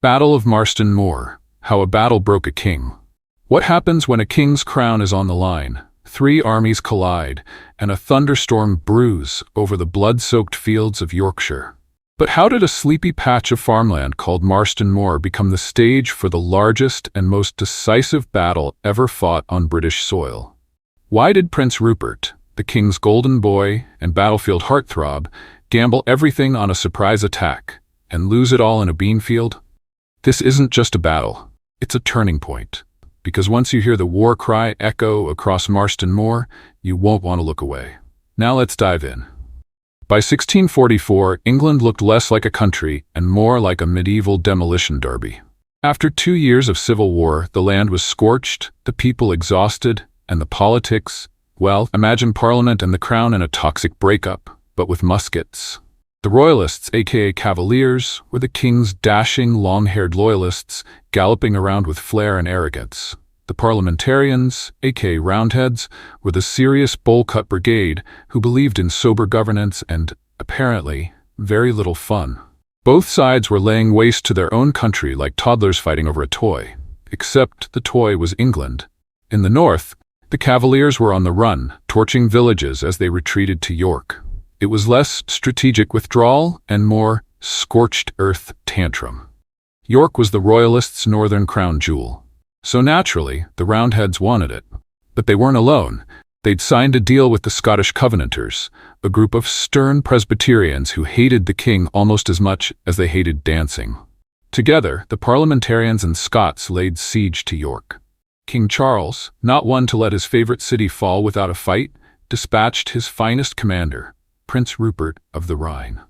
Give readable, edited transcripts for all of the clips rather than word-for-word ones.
Battle of Marston Moor. How a battle broke a king. What happens when a king's crown is on the line? Three armies collide, and a thunderstorm brews over the blood-soaked fields of Yorkshire. But how did a sleepy patch of farmland called Marston Moor become the stage for the largest and most decisive battle ever fought on British soil? Why did Prince Rupert, the king's golden boy and battlefield heartthrob, gamble everything on a surprise attack and lose it all in a beanfield? This isn't just a battle, it's a turning point. Because once you hear the war cry echo across Marston Moor, you won't want to look away. Now let's dive in. By 1644, England looked less like a country and more like a medieval demolition derby. After 2 years of civil war, the land was scorched, the people exhausted, and the politics, well, imagine Parliament and the Crown in a toxic breakup, but with muskets. The Royalists, aka Cavaliers, were the king's dashing, long-haired loyalists, galloping around with flair and arrogance. The Parliamentarians, aka Roundheads, were the serious bowl-cut brigade who believed in sober governance and, apparently, very little fun. Both sides were laying waste to their own country like toddlers fighting over a toy. Except the toy was England. In the north, the Cavaliers were on the run, torching villages as they retreated to York. It was less strategic withdrawal and more scorched earth tantrum. York was the Royalists' northern crown jewel. So naturally, the Roundheads wanted it. But they weren't alone. They'd signed a deal with the Scottish Covenanters, a group of stern Presbyterians who hated the king almost as much as they hated dancing. Together, the Parliamentarians and Scots laid siege to York. King Charles, not one to let his favorite city fall without a fight, dispatched his finest commander, Prince Rupert of the Rhine.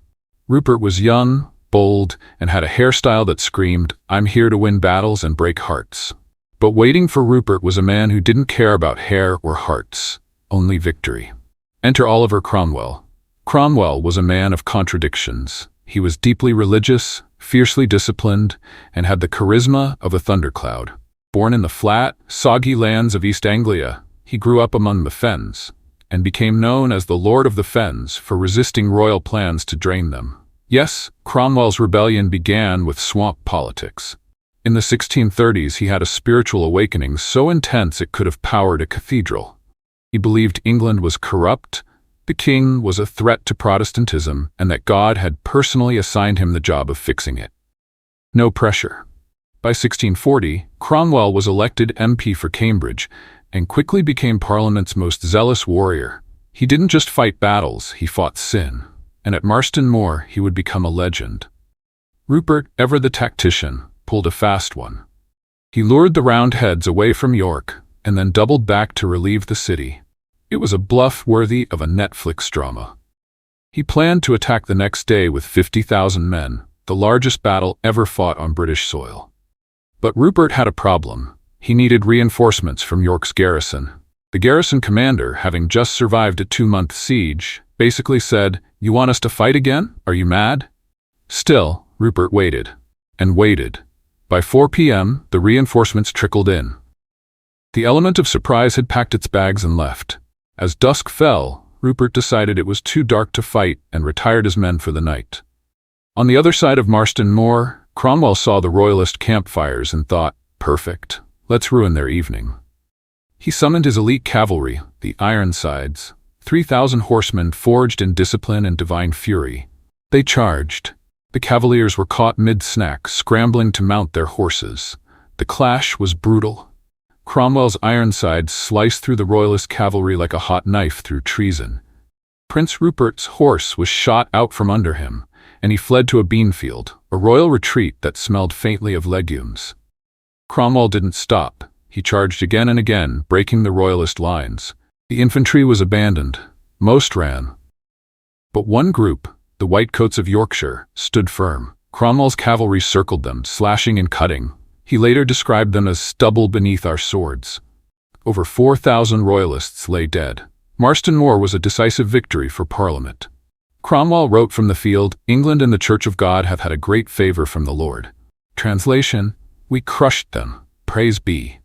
Rupert was young, bold, and had a hairstyle that screamed, "I'm here to win battles and break hearts." But waiting for Rupert was a man who didn't care about hair or hearts, only victory. Enter Oliver Cromwell. Cromwell was a man of contradictions. He was deeply religious, fiercely disciplined, and had the charisma of a thundercloud. Born in the flat, soggy lands of East Anglia, he grew up among the fens, and became known as the Lord of the Fens for resisting royal plans to drain them. Yes, Cromwell's rebellion began with swamp politics. In the 1630s, he had a spiritual awakening so intense it could have powered a cathedral. He believed England was corrupt, the king was a threat to Protestantism, and that God had personally assigned him the job of fixing it. No pressure. By 1640, Cromwell was elected MP for Cambridge, and quickly became Parliament's most zealous warrior. He didn't just fight battles, he fought sin. And at Marston Moor, he would become a legend. Rupert, ever the tactician, pulled a fast one. He lured the Roundheads away from York, and then doubled back to relieve the city. It was a bluff worthy of a Netflix drama. He planned to attack the next day with 50,000 men, the largest battle ever fought on British soil. But Rupert had a problem. He needed reinforcements from York's garrison. The garrison commander, having just survived a 2-month siege, basically said, "You want us to fight again? Are you mad?" Still, Rupert waited. And waited. By 4 p.m., the reinforcements trickled in. The element of surprise had packed its bags and left. As dusk fell, Rupert decided it was too dark to fight and retired his men for the night. On the other side of Marston Moor, Cromwell saw the Royalist campfires and thought, "Perfect. Let's ruin their evening." He summoned his elite cavalry, the Ironsides, 3,000 horsemen forged in discipline and divine fury. They charged. The Cavaliers were caught mid-snack, scrambling to mount their horses. The clash was brutal. Cromwell's Ironsides sliced through the Royalist cavalry like a hot knife through treason. Prince Rupert's horse was shot out from under him, and he fled to a beanfield, a royal retreat that smelled faintly of legumes. Cromwell didn't stop. He charged again and again, breaking the Royalist lines. The infantry was abandoned. Most ran. But one group, the Whitecoats of Yorkshire, stood firm. Cromwell's cavalry circled them, slashing and cutting. He later described them as stubble beneath our swords. Over 4,000 Royalists lay dead. Marston Moor was a decisive victory for Parliament. Cromwell wrote from the field, "England and the Church of God have had a great favor from the Lord." Translation, "We crushed them. Praise be."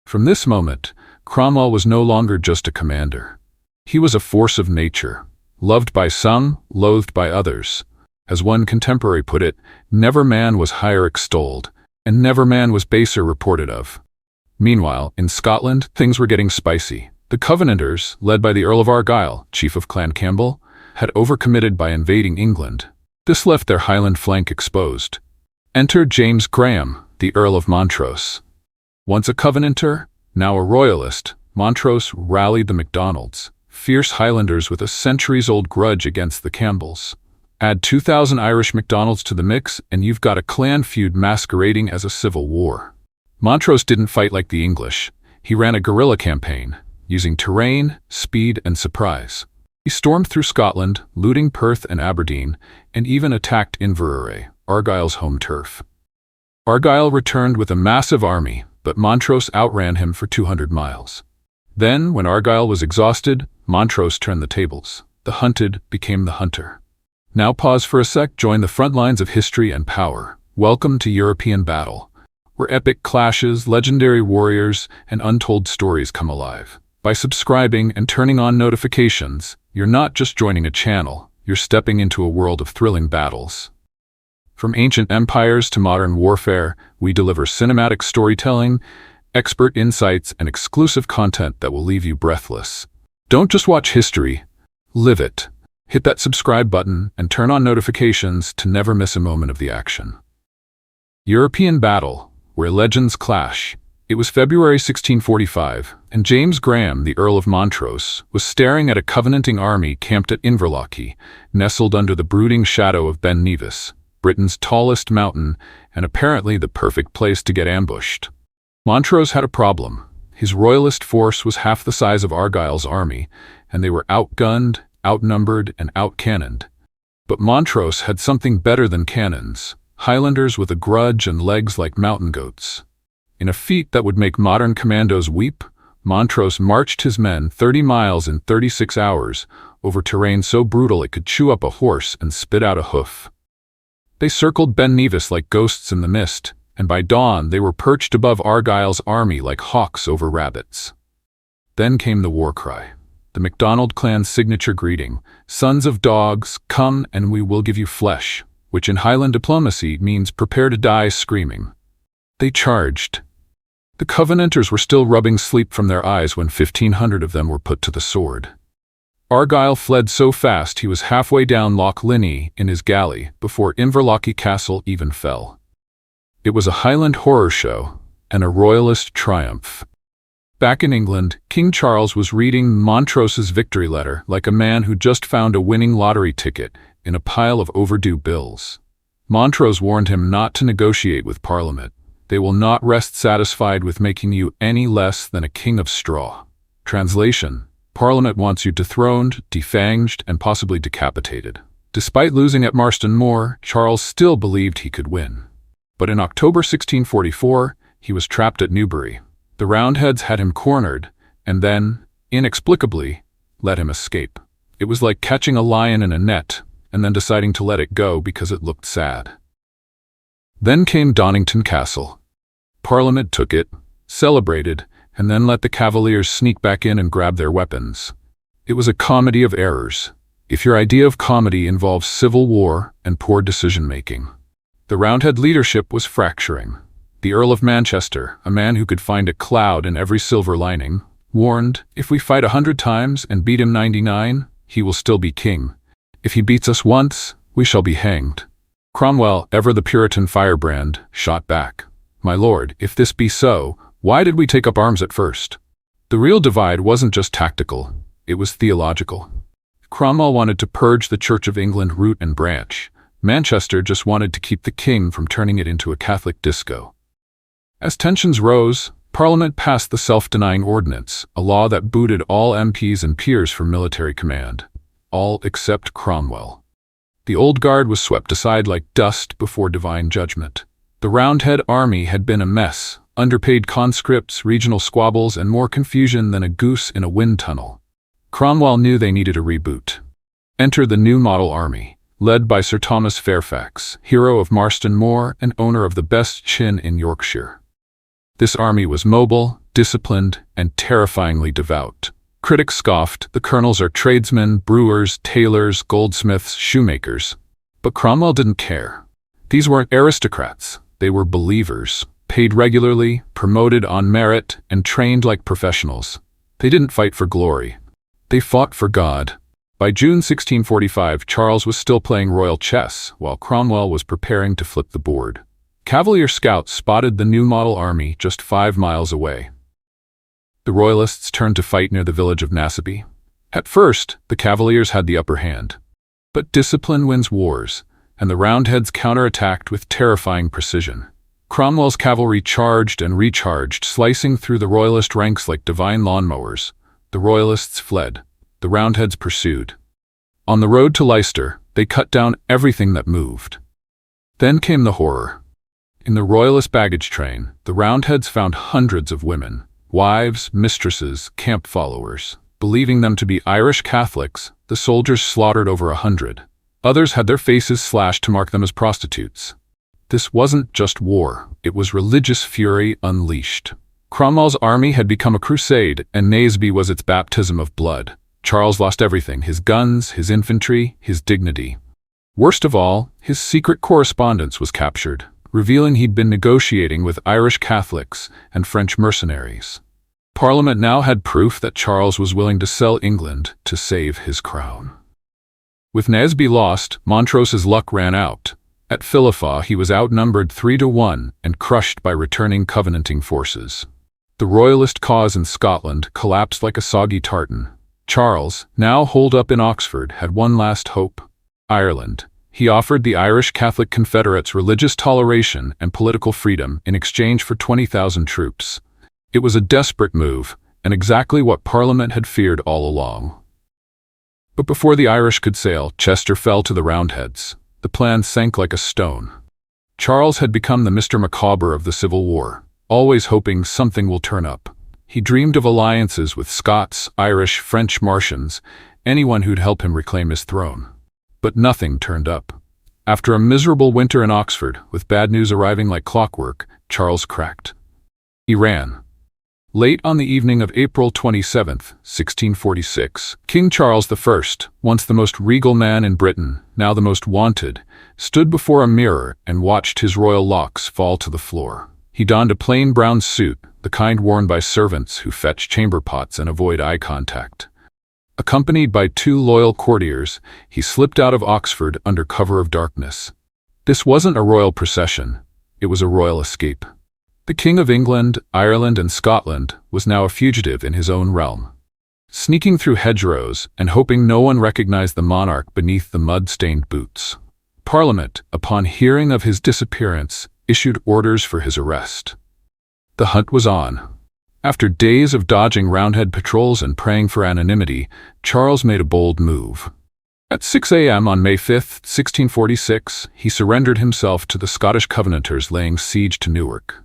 From this moment, Cromwell was no longer just a commander. He was a force of nature, loved by some, loathed by others. As one contemporary put it, never man was higher extolled, and never man was baser reported of. Meanwhile, in Scotland, things were getting spicy. The Covenanters, led by the Earl of Argyll, chief of Clan Campbell, had overcommitted by invading England. This left their Highland flank exposed. Enter James Graham, the Earl of Montrose. Once a Covenanter, now a Royalist, Montrose rallied the MacDonalds, fierce Highlanders with a centuries-old grudge against the Campbells. Add 2,000 Irish MacDonalds to the mix, and you've got a clan feud masquerading as a civil war. Montrose didn't fight like the English. He ran a guerrilla campaign, using terrain, speed, and surprise. He stormed through Scotland, looting Perth and Aberdeen, and even attacked Inverary, Argyll's home turf. Argyll returned with a massive army, but Montrose outran him for 200 miles. Then, when Argyll was exhausted, Montrose turned the tables. The hunted became the hunter. Now pause for a sec, join the front lines of history and power. Welcome to European Battle, where epic clashes, legendary warriors, and untold stories come alive. By subscribing and turning on notifications, you're not just joining a channel, you're stepping into a world of thrilling battles. From ancient empires to modern warfare, we deliver cinematic storytelling, expert insights, and exclusive content that will leave you breathless. Don't just watch history, live it. Hit that subscribe button and turn on notifications to never miss a moment of the action. European Battle, where legends clash. It was February 1645, and James Graham, the Earl of Montrose, was staring at a Covenanting army camped at Inverloch, nestled under the brooding shadow of Ben Nevis, Britain's tallest mountain, and apparently the perfect place to get ambushed. Montrose had a problem. His royalist force was half the size of Argyll's army, and they were outgunned, outnumbered, and outcannoned. But Montrose had something better than cannons: Highlanders with a grudge and legs like mountain goats. In a feat that would make modern commandos weep, Montrose marched his men 30 miles in 36 hours over terrain so brutal it could chew up a horse and spit out a hoof. They circled Ben Nevis like ghosts in the mist, and by dawn they were perched above Argyll's army like hawks over rabbits. Then came the war cry. The MacDonald clan's signature greeting, "Sons of dogs, come and we will give you flesh," which in Highland diplomacy means prepare to die screaming. They charged. The Covenanters were still rubbing sleep from their eyes when 1,500 of them were put to the sword. Argyll fled so fast he was halfway down Loch Linnhe in his galley before Inverloch Castle even fell. It was a Highland horror show and a royalist triumph. Back in England, King Charles was reading Montrose's victory letter like a man who just found a winning lottery ticket in a pile of overdue bills. Montrose warned him not to negotiate with Parliament. They will not rest satisfied with making you any less than a king of straw. Translation: Parliament wants you dethroned, defanged, and possibly decapitated. Despite losing at Marston Moor, Charles still believed he could win. But in October 1644, he was trapped at Newbury. The Roundheads had him cornered, and then, inexplicably, let him escape. It was like catching a lion in a net, and then deciding to let it go because it looked sad. Then came Donnington Castle. Parliament took it, celebrated, and then let the Cavaliers sneak back in and grab their weapons. It was a comedy of errors, if your idea of comedy involves civil war and poor decision-making. The Roundhead leadership was fracturing. The Earl of Manchester, a man who could find a cloud in every silver lining, warned, "If we fight 100 times and beat him 99, he will still be king. If he beats us once, we shall be hanged." Cromwell, ever the Puritan firebrand, shot back, "My lord, if this be so, why did we take up arms at first?" The real divide wasn't just tactical, it was theological. Cromwell wanted to purge the Church of England root and branch. Manchester just wanted to keep the king from turning it into a Catholic disco. As tensions rose, Parliament passed the Self-Denying Ordinance, a law that booted all MPs and peers from military command, all except Cromwell. The old guard was swept aside like dust before divine judgment. The Roundhead army had been a mess, underpaid conscripts, regional squabbles, and more confusion than a goose in a wind tunnel. Cromwell knew they needed a reboot. Enter the new model army, led by Sir Thomas Fairfax, hero of Marston Moor and owner of the best chin in Yorkshire. This army was mobile, disciplined, and terrifyingly devout. Critics scoffed, "The colonels are tradesmen, brewers, tailors, goldsmiths, shoemakers." But Cromwell didn't care. These weren't aristocrats. They were believers, paid regularly, promoted on merit, and trained like professionals. They didn't fight for glory. They fought for God. By June 1645, Charles was still playing royal chess, while Cromwell was preparing to flip the board. Cavalier scouts spotted the new model army just 5 miles away. The Royalists turned to fight near the village of Naseby. At first, the Cavaliers had the upper hand. But discipline wins wars, and the Roundheads counterattacked with terrifying precision. Cromwell's cavalry charged and recharged, slicing through the Royalist ranks like divine lawnmowers. The Royalists fled. The Roundheads pursued. On the road to Leicester, they cut down everything that moved. Then came the horror. In the Royalist baggage train, the Roundheads found hundreds of women, wives, mistresses, camp followers. Believing them to be Irish Catholics, the soldiers slaughtered over 100. Others had their faces slashed to mark them as prostitutes. This wasn't just war, it was religious fury unleashed. Cromwell's army had become a crusade, and Naseby was its baptism of blood. Charles lost everything: his guns, his infantry, his dignity. Worst of all, his secret correspondence was captured, revealing he'd been negotiating with Irish Catholics and French mercenaries. Parliament now had proof that Charles was willing to sell England to save his crown. With Naseby lost, Montrose's luck ran out. At Philiphaugh, he was outnumbered 3-1 and crushed by returning Covenanting forces. The Royalist cause in Scotland collapsed like a soggy tartan. Charles, now holed up in Oxford, had one last hope: Ireland. He offered the Irish Catholic Confederates religious toleration and political freedom in exchange for 20,000 troops. It was a desperate move, and exactly what Parliament had feared all along. But before the Irish could sail, Chester fell to the Roundheads. The plan sank like a stone. Charles had become the Mr. Macabre of the Civil War, always hoping something will turn up. He dreamed of alliances with Scots, Irish, French Martians, anyone who'd help him reclaim his throne. But nothing turned up. After a miserable winter in Oxford, with bad news arriving like clockwork, Charles cracked. He ran. Late on the evening of April 27, 1646, King Charles I, once the most regal man in Britain, now the most wanted, stood before a mirror and watched his royal locks fall to the floor. He donned a plain brown suit, the kind worn by servants who fetch chamber pots and avoid eye contact. Accompanied by 2 loyal courtiers, he slipped out of Oxford under cover of darkness. This wasn't a royal procession, it was a royal escape. The King of England, Ireland, and Scotland was now a fugitive in his own realm. Sneaking through hedgerows and hoping no one recognized the monarch beneath the mud-stained boots. Parliament, upon hearing of his disappearance, issued orders for his arrest. The hunt was on. After days of dodging Roundhead patrols and praying for anonymity, Charles made a bold move. At 6 a.m. on May 5, 1646, he surrendered himself to the Scottish Covenanters laying siege to Newark.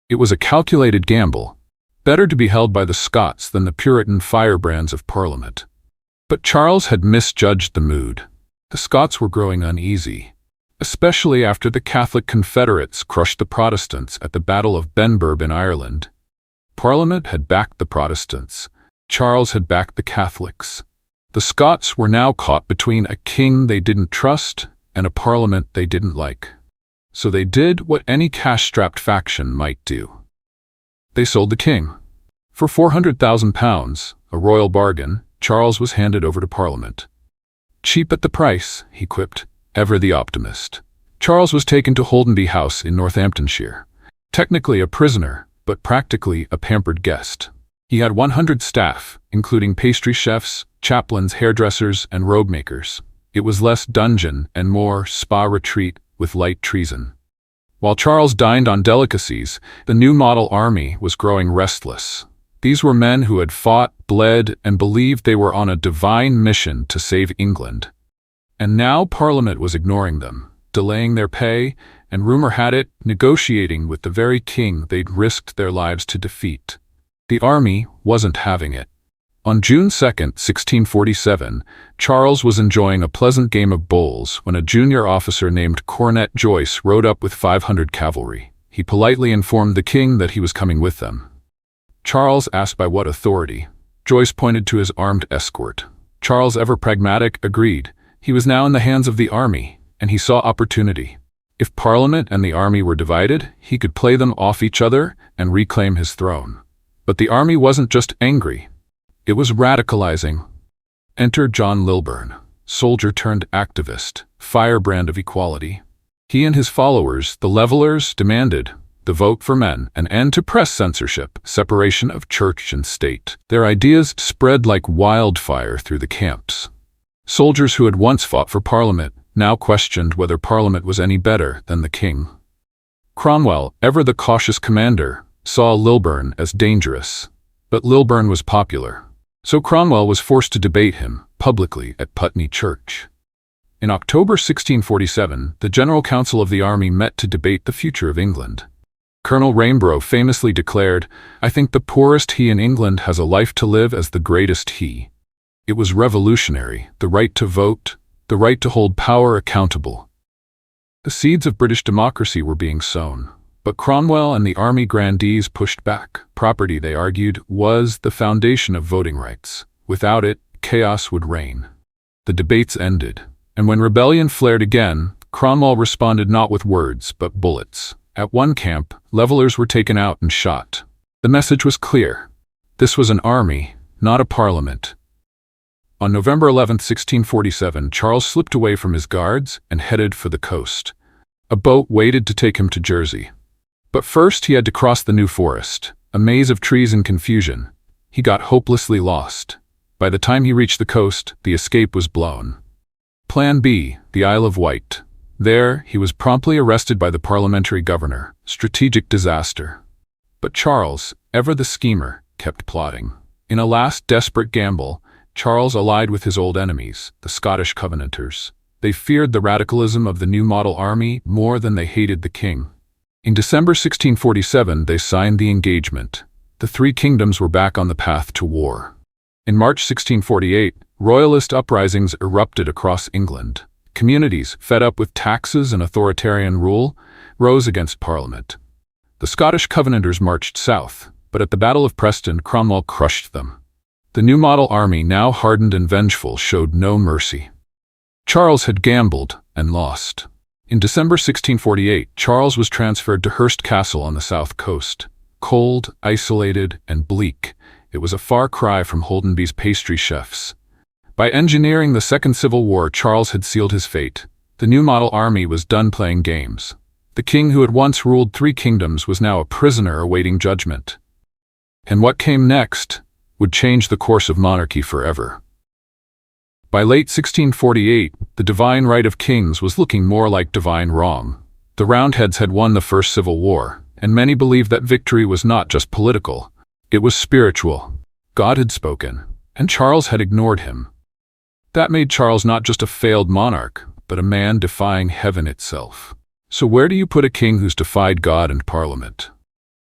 It was a calculated gamble, better to be held by the Scots than the Puritan firebrands of Parliament. But Charles had misjudged the mood. The Scots were growing uneasy, especially after the Catholic Confederates crushed the Protestants at the Battle of Benburb in Ireland. Parliament had backed the Protestants. Charles had backed the Catholics. The Scots were now caught between a king they didn't trust and a parliament they didn't like. So they did what any cash-strapped faction might do. They sold the king. For £400,000, a royal bargain, Charles was handed over to Parliament. Cheap at the price, he quipped, ever the optimist. Charles was taken to Holdenby House in Northamptonshire. Technically a prisoner, but practically a pampered guest. He had 100 staff, including pastry chefs, chaplains, hairdressers, and robe makers. It was less dungeon and more spa retreat with light treason. While Charles dined on delicacies, the new model army was growing restless. These were men who had fought, bled, and believed they were on a divine mission to save England. And now Parliament was ignoring them, delaying their pay, and rumor had it, negotiating with the very king they'd risked their lives to defeat. The army wasn't having it. On June 2, 1647, Charles was enjoying a pleasant game of bowls when a junior officer named Cornet Joyce rode up with 500 cavalry. He politely informed the king that he was coming with them. Charles asked by what authority. Joyce pointed to his armed escort. Charles, ever pragmatic, agreed. He was now in the hands of the army, and he saw opportunity. If Parliament and the army were divided, he could play them off each other and reclaim his throne. But the army wasn't just angry. It was radicalizing. Enter John Lilburne, soldier turned activist, firebrand of equality. He and his followers, the Levellers, demanded the vote for men, an end to press censorship, separation of church and state. Their ideas spread like wildfire through the camps. Soldiers who had once fought for Parliament now questioned whether Parliament was any better than the king. Cromwell, ever the cautious commander, saw Lilburne as dangerous. But Lilburne was popular, so Cromwell was forced to debate him publicly at Putney Church. In October 1647, the General Council of the Army met to debate the future of England. Colonel Rainbow famously declared, "I think the poorest he in England has a life to live as the greatest he." It was revolutionary, the right to vote, the right to hold power accountable. The seeds of British democracy were being sown, but Cromwell and the army grandees pushed back. Property, they argued, was the foundation of voting rights. Without it, chaos would reign. The debates ended, and when rebellion flared again, Cromwell responded not with words, but bullets. At one camp, Levellers were taken out and shot. The message was clear. This was an army, not a parliament. On November 11, 1647, Charles slipped away from his guards and headed for the coast. A boat waited to take him to Jersey. But first he had to cross the New Forest, a maze of trees and confusion. He got hopelessly lost. By the time he reached the coast, the escape was blown. Plan B, the Isle of Wight. There, he was promptly arrested by the parliamentary governor. Strategic disaster. But Charles, ever the schemer, kept plotting. In a last desperate gamble, Charles allied with his old enemies, the Scottish Covenanters. They feared the radicalism of the new model army more than they hated the king. In December 1647, they signed the engagement. The three kingdoms were back on the path to war. In March 1648, royalist uprisings erupted across England. Communities, fed up with taxes and authoritarian rule, rose against Parliament. The Scottish Covenanters marched south, but at the Battle of Preston, Cromwell crushed them. The new model army, now hardened and vengeful, showed no mercy. Charles had gambled and lost. In December 1648, Charles was transferred to Hurst Castle on the south coast. Cold, isolated, and bleak, it was a far cry from Holdenby's pastry chefs. By engineering the Second Civil War, Charles had sealed his fate. The new model army was done playing games. The king who had once ruled three kingdoms was now a prisoner awaiting judgment. And what came next would change the course of monarchy forever. By late 1648, the divine right of kings was looking more like divine wrong. The Roundheads had won the First Civil War, and many believed that victory was not just political. It was spiritual. God had spoken, and Charles had ignored him. That made Charles not just a failed monarch, but a man defying heaven itself. So where do you put a king who's defied God and Parliament?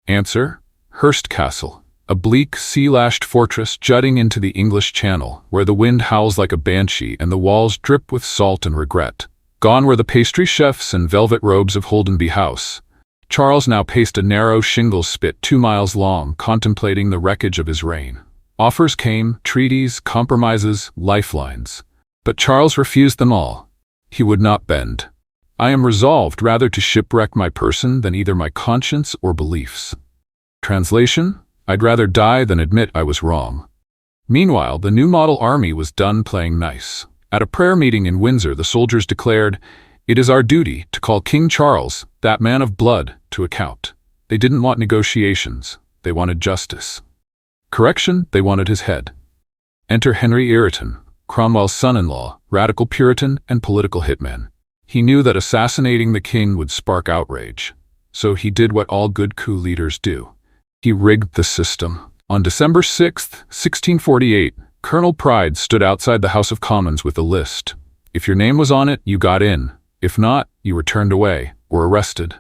Answer: Hurst Castle. A bleak, sea-lashed fortress jutting into the English Channel, where the wind howls like a banshee and the walls drip with salt and regret. Gone were the pastry chefs and velvet robes of Holdenby House. Charles now paced a narrow shingle spit 2 miles long, contemplating the wreckage of his reign. Offers came, treaties, compromises, lifelines. But Charles refused them all. He would not bend. "I am resolved rather to shipwreck my person than either my conscience or beliefs." Translation: I'd rather die than admit I was wrong. Meanwhile, the new model army was done playing nice. At a prayer meeting in Windsor, the soldiers declared, "It is our duty to call King Charles, that man of blood, to account." They didn't want negotiations. They wanted justice. Correction, they wanted his head. Enter Henry Ireton, Cromwell's son-in-law, radical Puritan and political hitman. He knew that assassinating the king would spark outrage. So he did what all good coup leaders do. He rigged the system. On December 6, 1648, Colonel Pride stood outside the House of Commons with a list. If your name was on it, you got in. If not, you were turned away or arrested.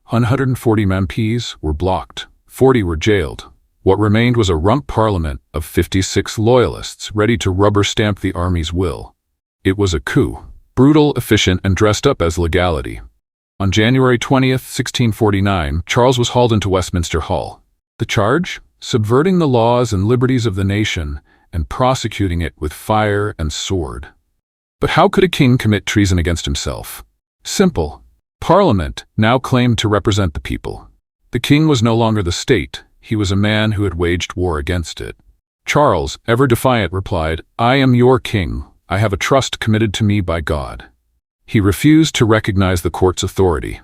140 MPs were blocked. 40 were jailed. What remained was a rump parliament of 56 loyalists ready to rubber-stamp the army's will. It was a coup. Brutal, efficient, and dressed up as legality. On January 20th, 1649, Charles was hauled into Westminster Hall. The charge? Subverting the laws and liberties of the nation and prosecuting it with fire and sword. But how could a king commit treason against himself? Simple. Parliament now claimed to represent the people. The king was no longer the state, he was a man who had waged war against it. Charles, ever defiant, replied, "I am your king. I have a trust committed to me by God." He refused to recognize the court's authority.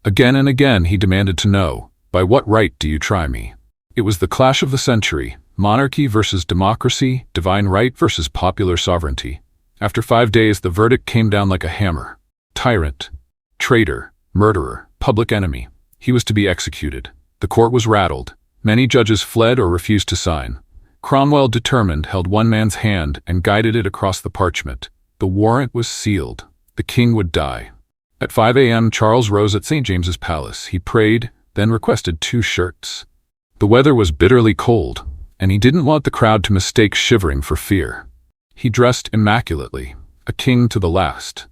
Again and again he demanded to know, "By what right do you try me?" It was the clash of the century, monarchy versus democracy, divine right versus popular sovereignty. After 5 days the verdict came down like a hammer. Tyrant, traitor, murderer, public enemy. He was to be executed. The court was rattled. Many judges fled or refused to sign. Cromwell, determined, held one man's hand and guided it across the parchment. The warrant was sealed. The king would die. At 5 a.m. Charles rose at St. James's Palace. He prayed, then requested 2 shirts. The weather was bitterly cold, and he didn't want the crowd to mistake shivering for fear. He dressed immaculately, a king to the last.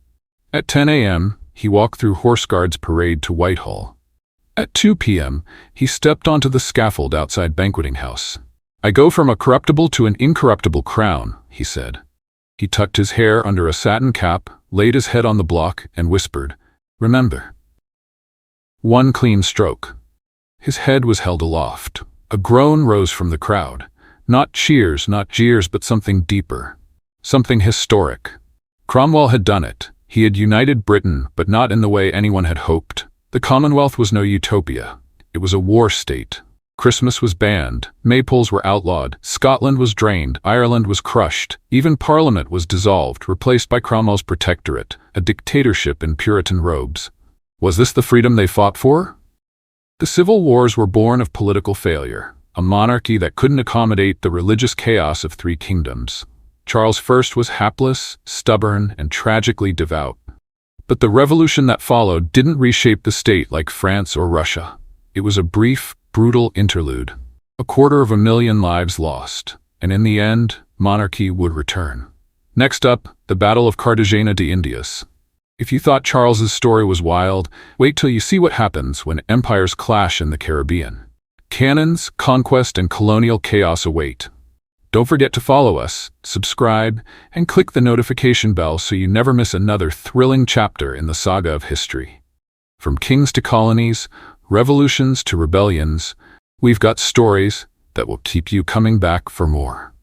At 10 a.m., he walked through Horse Guards Parade to Whitehall. At 2 p.m., he stepped onto the scaffold outside Banqueting House. "I go from a corruptible to an incorruptible crown," he said. He tucked his hair under a satin cap, laid his head on the block, and whispered, "Remember." One clean stroke. His head was held aloft. A groan rose from the crowd. Not cheers, not jeers, but something deeper. Something historic. Cromwell had done it. He had united Britain, but not in the way anyone had hoped. The Commonwealth was no utopia. It was a war state. Christmas was banned, maypoles were outlawed, Scotland was drained, Ireland was crushed, even Parliament was dissolved, replaced by Cromwell's protectorate, a dictatorship in Puritan robes. Was this the freedom they fought for? The civil wars were born of political failure, a monarchy that couldn't accommodate the religious chaos of 3 kingdoms. Charles I was hapless, stubborn, and tragically devout. But the revolution that followed didn't reshape the state like France or Russia. It was a brief, brutal interlude. 250,000 lives lost, and in the end, monarchy would return. Next up, the Battle of Cartagena de Indias. If you thought Charles's story was wild, wait till you see what happens when empires clash in the Caribbean. Cannons, conquest, and colonial chaos await. Don't forget to follow us, subscribe, and click the notification bell so you never miss another thrilling chapter in the saga of history. From kings to colonies, revolutions to rebellions, we've got stories that will keep you coming back for more.